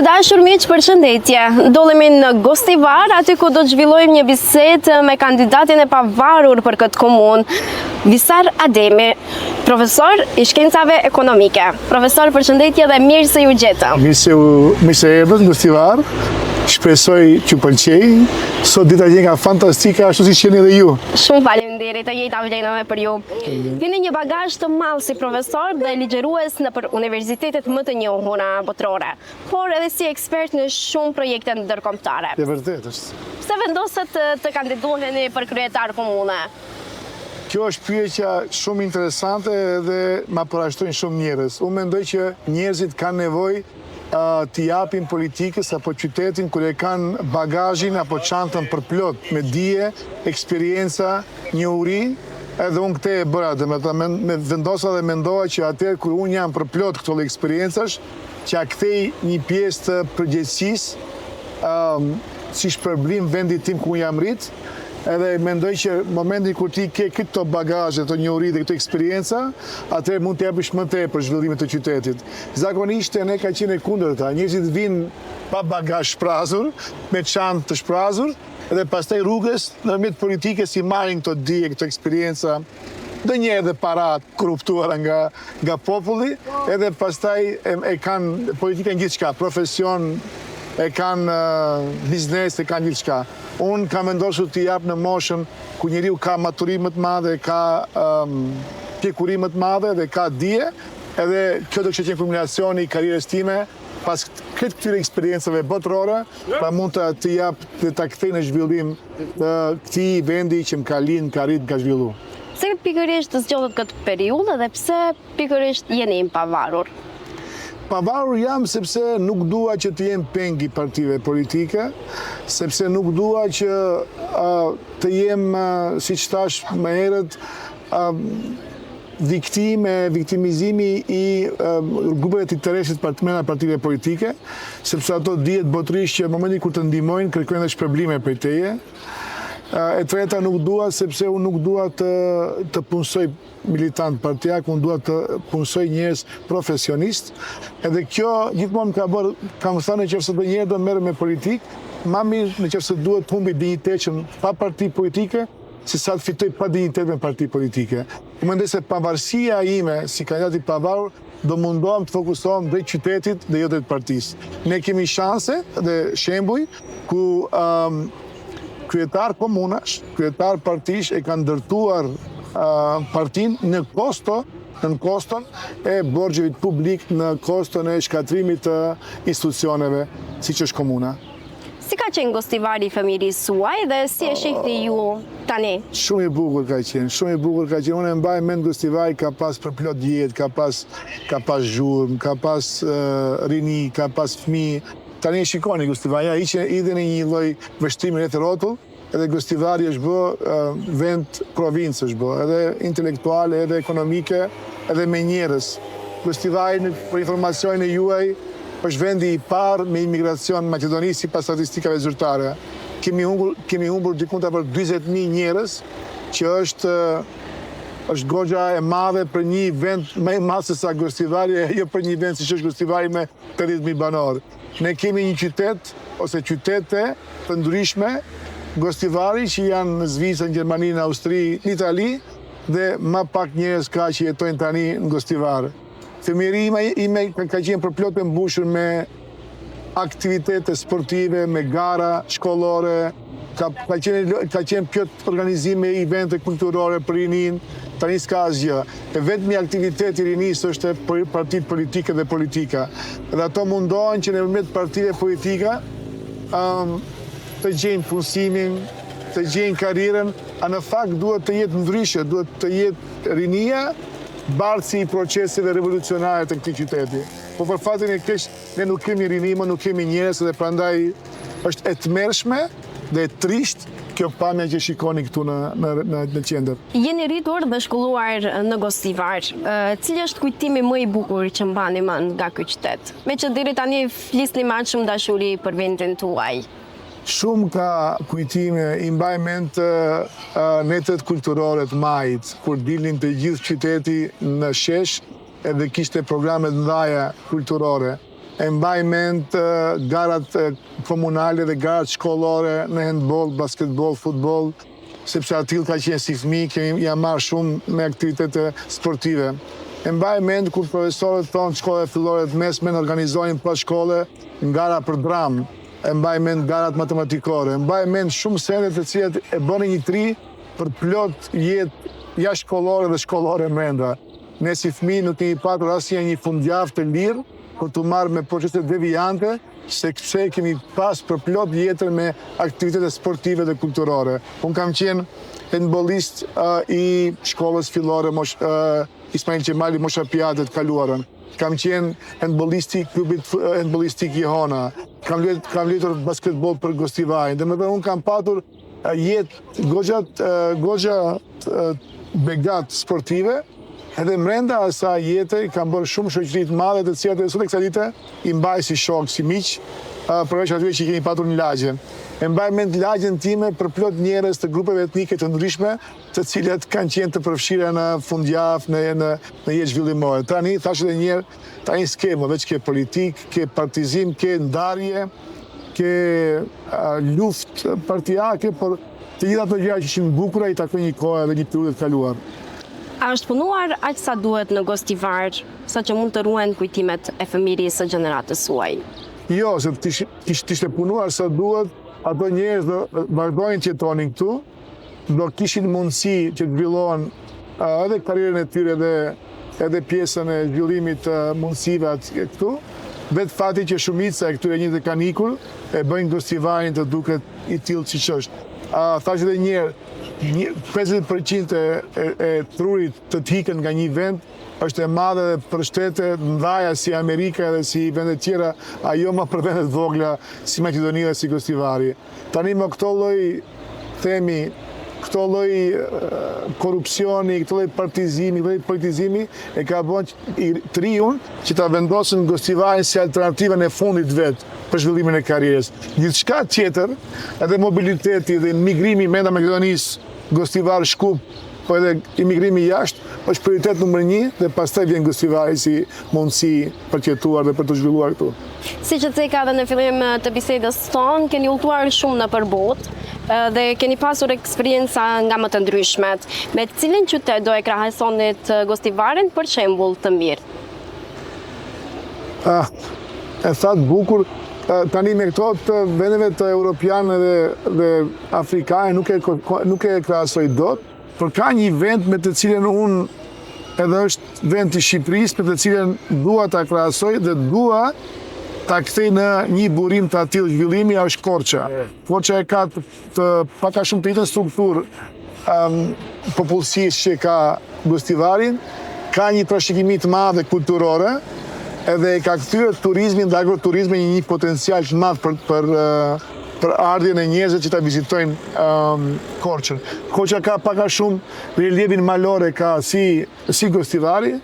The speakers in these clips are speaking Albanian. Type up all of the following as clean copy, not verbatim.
dashur miq, përshëndetje. Ndodhemi në Gostivar, aty ku do të zhvillojmë një bisedë me kandidatin e pavarur për këtë komunë, Visar Ademi, profesor i shkencave ekonomike. Profesor, përshëndetje dhe mirë se ju gjetëm. Mirë se erdhët në Gostivar. Shpresoj që pëlqej. Sot dita nga fantastika, ashtu si jeni edhe ju. Shumë faleminderit, e njëjta vlen edhe për ju. Keni një bagazh të madh si profesor dhe ligjërues nëpër universitetet më të njohura botërore, por edhe si ekspert në shumë projekte ndërkombëtare. E vërtet është. Pse vendosët të kandidoheni për kryetar komune? Kjo është pyetja shumë interesante dhe ma përshtojnë shumë njerëz. Unë mendoj që njerëzit kanë nevojë t'i japin politikës apo qytetin kur e kanë bagazhin apo çantën përplot me dije, eksperienca, njohuri. Edhe unë këtë e bëra, me vendosa dhe mendova që atëherë kur unë jam përplot këto eksperjencash, që a kthej një pjesë të përgjegjësisë si shpërblim vendit tim ku jam rrit. Edhe mendoj që momentin kur ti ke këto bagazhe, të njohuri dhe këto eksperienca, atëherë mund të japësh më tepër për zhvillimin e qytetit. Zakonisht ne ka qenë kundërta. Njerëzit vinë pa bagazh shprazur, me çantë të shprazur, dhe pastaj rrugës nëpërmjet politikës i marrin këto dije, këto eksperienca, ndonjëherë edhe para korruptuara nga populli, edhe pastaj e kanë politikën gjithçka, profesion, e kanë biznes, e kanë gjithçka. Unë kam vendosur t'i jap në moshën ku njeriu ka maturim më të madhe, ka pjekuri më të madhe dhe ka dije, edhe kjo do të qenë kulminacioni i karrierës time pas këtyre eksperiencave botërore, pra mund të jap dhe ta kthej në zhvillim këtij vendi që më ka lind, ka rrit, ka zhvillu. Pse pikërisht zgjodhët këtë periudhë dhe pse pikërisht jeni i pavarur? Pavarur jam sepse nuk dua që të jem peng i partive politike, sepse nuk dua që të jem, siç thash më herët, viktimizimi i grupeve të interesit partnera partive politike, sepse ato dihet botërisht që në momentin kur të ndihmojnë, kërkojnë edhe shpërblime prej teje. E treta nuk dua sepse unë nuk dua të punsoj militant partijak, unë dua të punsoj njerëz profesionist. Edhe kjo gjithmonë kam thënë nëse do njëherë do merrem me politikë, më mirë nëse duhet të humbi dinjitetin pa parti politike, se sa të fitoj pa dinjitet me parti politike. Unë mendoj se pavarësia ime si kandidat i pavarur do mundohem të fokusohem drejt qytetit dhe jo drejt partisë. Ne kemi shanse dhe shembuj ku kryetar komunash, kryetar partish e kanë ndërtuar partin në koston e borxheve publik, në koston e shkatrimit të institucioneve, siç është komuna. Si ka qenë Gostivari fëmijërisë suaj dhe si e shihni ju tani? Shumë i bukur ka qenë, shumë i bukur ka qenë. Unë e mbaj mend Gostivari ka pas përplot jetë, ka pas zhurmë, ka pas rini, ka pas fëmijë. Tani shikoni Gostivaria idhe në një lloj vështrimi rreth rrotull, edhe Gostivari është bë vend provincë është bë, edhe intelektuale, edhe ekonomike, edhe me njerëz. Gostivari, për informacionin e juaj, është vendi i parë me imigracion në Maqedoni sipas statistikave zyrtare. Kemi humbur diku për 40.000 njerëz, që është goxha e madhe për një vend më i madh se sa Gostivari, jo për një vend siç është Gostivari me 30.000 banorë. Ne kemi një qytet ose qytete të ndryshme, Gostivari që janë në Zvicër, në Gjermani, në Austri, në Itali, dhe më pak njerëz ka që jetojnë tani në Gostivar. Fëmijëria ime ka qenë përplot e mbushur me aktivitete sportive, me gara shkollore, ka qenë plot organizime, evente kulturore për rinin, tani s'ka asgjë. E vetmi aktivitet i rinisë është partitë politike dhe politika. Dhe ato mundohen që nëpërmjet partive politika të gjejnë punësimin, të gjejnë karrierën, a në fakt duhet të jetë ndryshe, duhet të jetë rinia, bartësi i proceseve revolucionare të këtij qyteti. Po për fatin e keq, ne nuk kemi rini, nuk kemi njerëz dhe prandaj është e tmerrshme dhe e trisht kjo pamje që shikoni këtu në qendër. Jeni rritur dhe shkolluar në Gostivar. Cili është kujtimi më i bukur që mbani mend nga ky qytet? Me që deri tani flisni me aq shumë dashuri për vendin tuaj. Shumë ka kujtime, i mbaj mend netët kulturore të majit, kur dilnin të gjithë qyteti në shesh, edhe kishte programe të mëdha kulturore. e mbaj mend garat komunale dhe garat shkollore në handball, basketball, futboll, sepse aty ka qenë si fëmijë, kemi jam marrë shumë me aktivitete sportive. E mbaj mend kur profesorët thonë shkollave fillore të mesme në organizojnë pas shkolle gara për dramë, e mbaj mend garat matematikore, e mbaj mend shumë sende të cilat e bënin një tri për plot jetë jashtë dhe shkollore brenda. Ne si fëmijë nuk kemi patur asnjë një fundjavë të lirë për të marrë me procese devijante, se kemi pas për plot jetër me aktivitete sportive dhe kulturore. Unë kam qenë handballist i shkollës fillore Ismail Qemali Mosha Pjatet kaluarën. Kam qenë handballisti i klubit handballistik Jehona. Kam luajtur basketball për Gostivarin. Dhe unë kam patur jetë goxha begat sportive, edhe mrenda asaj jete kam bërë shumë shoqëri të madhe të cilat sot e kësaj dite i mbaj si shok, si miq, përveç atyre që kemi patur në lagje. E mbaj mend lagjen time për plot njerëz të grupeve etnike të ndryshme, të cilat kanë qenë të përfshira në fundjavë, në jetë zhvillimore. Tani thash edhe një herë, tani s'ke më veç ke politik, ke partizim, ke ndarje, ke luftë partijake, por të gjitha ato gjëra që ishin bukura i takojnë një kohë edhe një periudhë të kaluar. A është punuar aq sa duhet në Gostivar, sa që mund të ruhen kujtimet e fëmirisë së gjeneratës suaj? Jo, se t'ishte punuar sa duhet, ato njerëz do vazhdojnë që jetonin këtu, do kishin mundësi që të zhvillohen edhe karrierën e tyre edhe pjesën e zhvillimit të mundësive këtu. Vetë fati që shumica e këtyre njerëzve kanë ikur, e bëjnë Gostivarin të duket i tillë siç është. Thash edhe një herë, 50% e trurit të t'ikën nga një vend është e madhe dhe për shtete ndaja si Amerika dhe si vendet tjera, ajo më për vendet vogla si Maqedonia dhe si Gostivari. Tani më këto lloj korrupsioni, këto lloj partizimi, këto lloj politizimi e ka bën triun që ta vendosin Gostivarin si alternativën e fundit vet për zhvillimin e karrierës. Gjithçka tjetër, edhe mobiliteti dhe migrimi brenda Maqedonisë, Gostivar, Shkup, po edhe imigrimi jashtë, është prioritet numër 1 dhe pastaj vjen Gostivari si mundësi për të jetuar dhe për të zhvilluar këtu. Siç e theka edhe në fillim të bisedës tonë, keni udhëtuar shumë nëpër botë dhe keni pasur eksperjenca nga më të ndryshmet. Me cilin qytet do e krahasonit Gostivarin për shembull të mirë? E thatë bukur, tani me këto të vendeve të europiane dhe afrikane nuk e krahasoj dot, por ka një vend me të cilën unë edhe është vend i Shqipërisë me të cilën dua ta krahasoj dhe dua ta kthej në një burim të atill zhvillimi, është Korça. Korça e ka të pak a shumë të njëjtën strukturë popullsisë që ka Gostivarin, ka një trashëgimi të madh kulturore, edhe e ka kthyer turizmin dhe agroturizmin një potencial të madh për ardhjen e njerëzve që ta vizitojnë Korçën. Korça ka pak a shumë reliefin malore ka si Gostivari.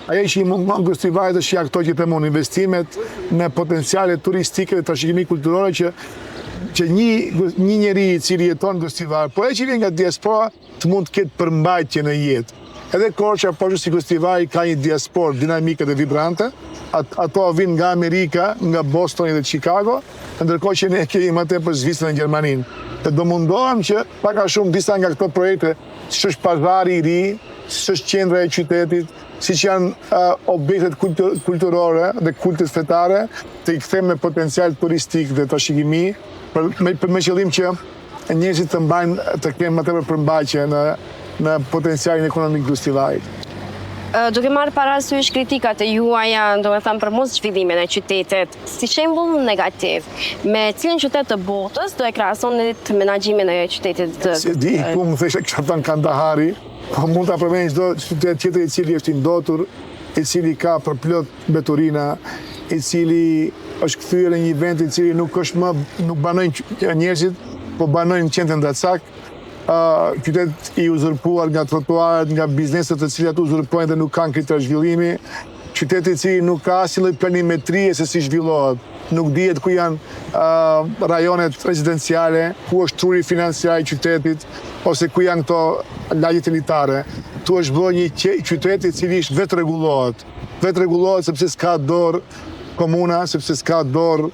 Ajo që i mungon Gostivarit është ja këto që them unë, investimet në potenciale turistike dhe trashëgimi kulturore që një njeri i cili jeton në Gostivar, po e që vjen nga diaspora të mund të ketë përmbajtje në jetë. Edhe Korça, po si Gostivari, ka një diasporë dinamike dhe vibrante. Ato vinë nga Amerika, nga Bostoni dhe Chicago, ndërkohë që ne kemi më tepër Zvicrën dhe Gjermaninë. Dhe do mundohem që pak a shumë disa nga këto projekte, siç është pazari i ri, siç është qendra e qytetit, siç janë objektet kulturore dhe kultet fetare, të i kthem me potencial turistik dhe trashëgimi, me qëllim që njerëzit të mbajnë të kenë më tepër përmbajtje në potencialin ekonomik të Gostivarit. Duke marrë parasysh kritikat e juaja, domethënë për mos zhvillimin e qytetit, si shembull negativ, me cilin qytet të botës do e krahasonit menaxhimin e qytetit? Si di, ku më thëshë kisha thënë Kandahari, po mund ta përmend çdo qytet tjetër i cili është i ndotur, i cili ka përplot mbeturina, i cili është kthyer në një vend i cili nuk banojnë njerëzit, po banojnë qendrën Dacak. Qytet i uzurpuar nga trotuaret, nga bizneset të cilat uzurpojnë dhe nuk kanë kriter zhvillimi, qytet i cili nuk ka asnjë lloj planimetrie se si zhvillohet, nuk dihet ku janë rajonet rezidenciale, ku është truri financiar i qytetit, ose ku janë këto lagjet elitare. Tu është bërë një qytet i cili vetë rregullohet sepse s'ka dorë komuna, sepse s'ka dorë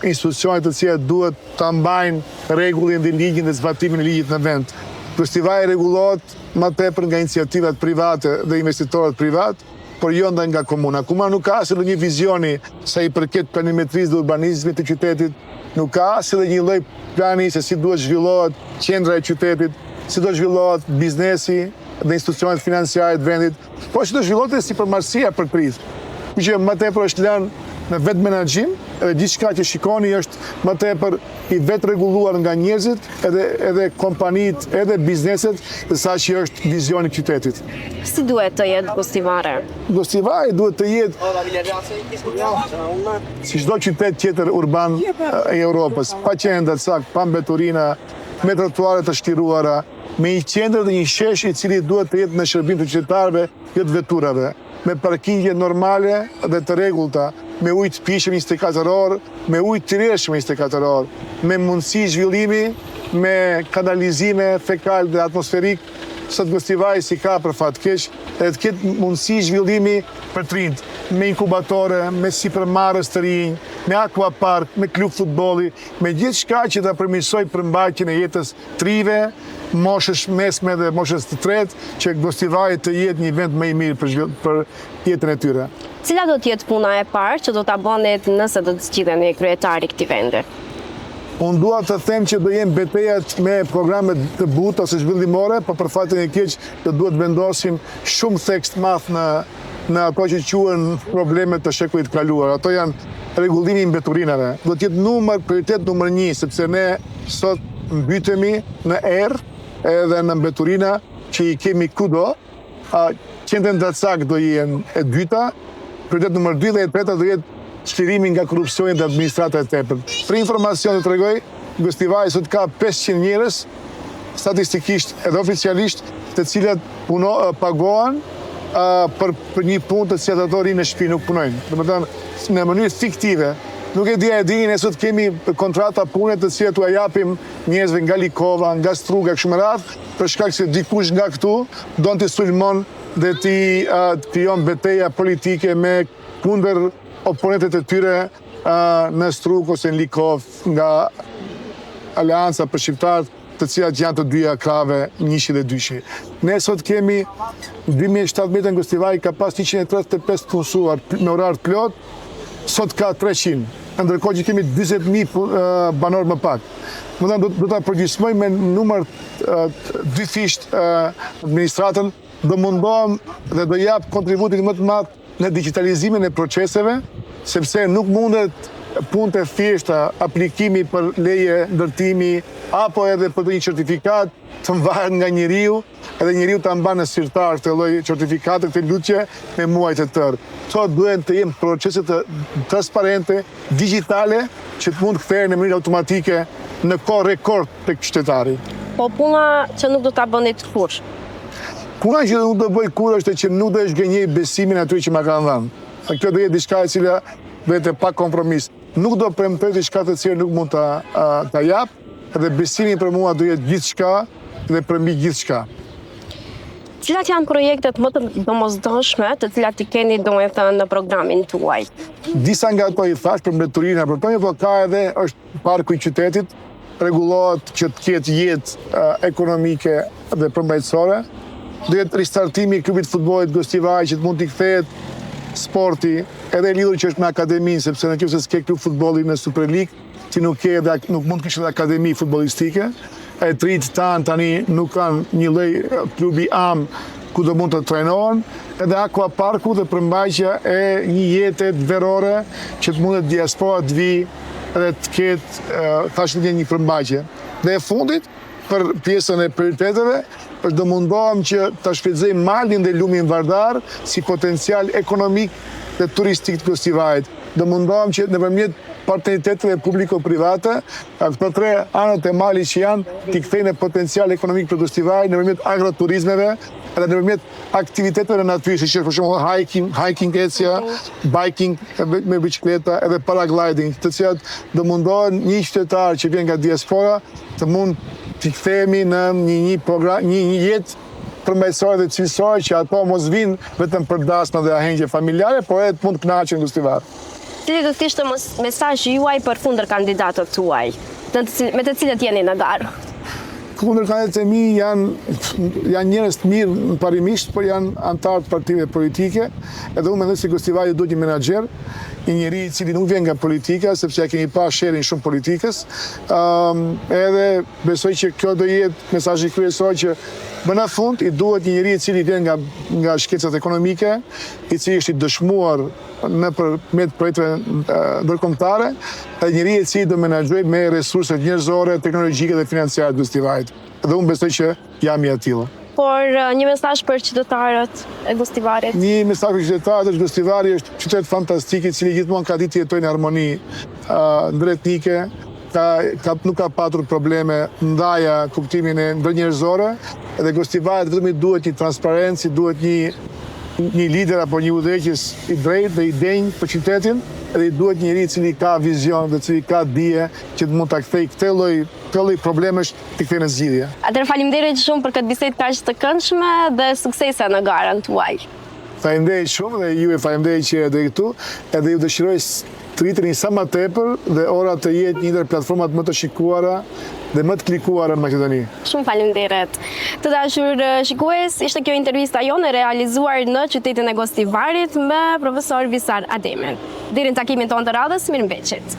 institucionet të cilat duhet të mbajnë rregullin dhe ligjin dhe zbatimin e ligjit në vend. Gostivaji rregullohet më tepër nga iniciativat private dhe investitorët privat, por jo nga komuna. Komuna nuk ka asnjë një vizioni sa i përket planimetrisë dhe urbanizmit të qytetit, nuk ka asnjë një lloj plani se si duhet zhvillohet qendra e qytetit, si do zhvillohet biznesi dhe institucionet financiare të vendit, po që do zhvillohet si përmarrësia për krizë. Që më tepër është lënë në vetë menaxhim, edhe gjithçka që shikoni është më tepër i vetë rregulluar nga njerëzit, edhe kompanitë, edhe bizneset, se sa që është vizioni i qytetit. Si duhet të jetë Gostivari? Gostivari duhet të jetë si çdo qytet tjetër urban e Europës, pa qendër sakt, pa mbeturina, me trotuare të shtiruara, me një qendër dhe një shesh i cili duhet të jetë në shërbim të qytetarëve, jo të veturave, me parkingje normale dhe të rregullta, me ujë të pishëm 24 orë, me ujë të rreshëm 24 orë, me mundësi zhvillimi, me kanalizime fekal dhe atmosferik, sot Gostivari si ka për fat keq, edhe të ketë mundësi zhvillimi për të rinjt, me inkubatore, me sipërmarrës të rinj, me aquapark, me klub futbolli, me gjithçka që ta përmirësoj përmbajtjen e jetës të rive, moshësh mesme dhe moshës të tretë, që Gostivari të jetë një vend më i mirë për jetën e tyre. Cila do të jetë puna e parë që do ta bënit nëse do të zgjidheni kryetari i këtij vendi? Unë dua të them që do jenë betejat me programe të buta ose zhvillimore, por për fatin e keq do duhet vendosim shumë theks të madh në ato që quhen problemet të shekullit të kaluar. Ato janë rregullimi i mbeturinave. Do të jetë prioritet numër 1, sepse ne sot mbytemi në erë edhe në mbeturina që i kemi kudo. Qendrën Dacak do jenë e dyta, prioritet numër 2 dhe e treta do jetë çlirimi nga korrupsioni dhe administrata e tepërt. Për informacion të tregoj, Gostivari sot ka 500 njerëz, statistikisht edhe oficialisht, të cilat pagohen për një punë të cilat ato rinë në shtëpi nuk punojnë. Domethënë, në mënyrë fiktive. Nuk e dini, ne sot kemi kontrata pune të cilat u japim njerëzve nga Likova, nga Struga, kështu me radhë, për shkak se dikush nga këtu donte sulmon dhe ti krijon betejë politike me kundër oponentet e tyre në Strugë ose në Likov nga Aleanca për shqiptarët, të cilat janë të dyja krave, njëshi dhe dyshi. Ne sot kemi 2017 në Gostivari ka pas 135 punësuar me orar plot, sot ka 300, ndërkohë që kemi 40.000 banor më pak. Do ta përgjithësoj me numër dyfisht administratën, do mundohem dhe do jap kontributin më të madh në digitalizimin e proceseve, sepse nuk mundet punë të thjeshta, aplikimi për leje ndërtimi, apo edhe për një certifikat të mbahet nga njeriu, edhe njeriu ta mban në sirtar këtë lloj certifikate, këtë lutje me muaj të tërë. Këto duhen të jenë procese të transparente, digjitale, që të mund kthehen në mënyrë automatike në kohë rekord tek qytetari. Po puna që nuk do ta bënit kurrë. Puna që nuk do bëj kurrë është që nuk do të zgënjej besimin aty që ma kanë dhënë. Kjo do jetë diçka e cila vetë pa kompromis. Nuk do premtoj diçka të cilën nuk mund ta jap, dhe besimi për mua do jetë gjithçka dhe përmbi gjithçka. Cilat janë projektet më të domosdoshme të cilat i keni domethënë në programin tuaj? Disa nga ato i thash për mbeturinë, por ka edhe është parku i qytetit, rregullohet që të ketë jetë ekonomike dhe përmbajtësore. Do jetë ristartimi i klubit futbollit Gostivari që të mund t'i kthehet sporti, edhe lidhur që është me akademinë, sepse nëse s'ke klub futbolli në Super League, ti nuk mund të kesh edhe akademi futbollistike. E të rinjt tani nuk kanë një lloj klubi am ku do mund të trajnohen, edhe aquaparku dhe përmbajtja e një jete verore që të mundet diaspora të vi edhe të ketë një përmbajtje. Dhe e fundit, për pjesën e prioriteteve, është do mundohem që ta shfrytëzoj malin dhe lumin Vardar si potencial ekonomik dhe turistik të Gostivarit. Do mundohem që nëpërmjet partneriteteve publiko-private, këto 3 anët e malit që janë, t'i kthejnë potencial ekonomik për Gostivarin nëpërmjet agroturizmeve, edhe nëpërmjet aktiviteteve në natyrë, siç është për shembull hiking ecja, biking me bicikleta, edhe paragliding, të cilat do mundohen një qytetar që vjen nga diaspora të mund t'i kthehemi në një jetë përmbajtësore dhe cilësore që ato mos vinë vetëm për dasma dhe ahengje familjare, por edhe të mund të kënaqen në Gostivar. Cili do të ishte mesazhi juaj për kundër kandidatët tuaj, me të cilët jeni në garë? Kundër kandidatët e mi janë njerëz të mirë në parimisht, por janë antarë të partive politike, edhe unë mendoj se Gostivari duhet një menaxher, një njeri i cili nuk vjen nga politika, sepse ja kemi pa sherin shumë politikës, edhe besoj që kjo do jetë mesazhi kryesor që më në fund i duhet një njeri i cili vjen nga shkencat ekonomike, i cili është i dëshmuar në përmet projekteve ndërkombëtare, dhe njeri i cili do menaxhoj me resurset njerëzore, teknologjike dhe financiare të Gostivarit. Dhe unë besoj që jam i atilla. Por një mesazh për qytetarët e Gostivarit? Një mesazh për qytetarët është Gostivari është qytet fantastik i cili gjithmonë ka ditë të jetojë në harmoni ndërretnike, nuk ka patur probleme ndaja kuptimin e ndërnjerëzore, edhe Gostivarit vetëm i duhet një transparencë, duhet një lider apo një udhëheqës i drejtë dhe i denjë për qytetin, edhe i duhet njëri i cili ka vizion dhe cili ka dije që mund ta kthej këtë lloj problemesh të kthej në zgjidhje. Atëherë faleminderit shumë për këtë bisedë kaq të këndshme dhe suksese në garën tuaj. Faleminderit shumë dhe ju e faleminderit që jeni këtu, edhe ju dëshiroj të rriteni sa më tepër dhe ora të jetë një ndër platformat më të shikuara dhe më të klikuara në Maqedoni. Shumë faleminderit. Të dashur shikues, ishte kjo intervista jonë e realizuar në qytetin e Gostivarit me profesor Visar Ademin. Deri në takimin tonë të radhës, mirëmbëngjes.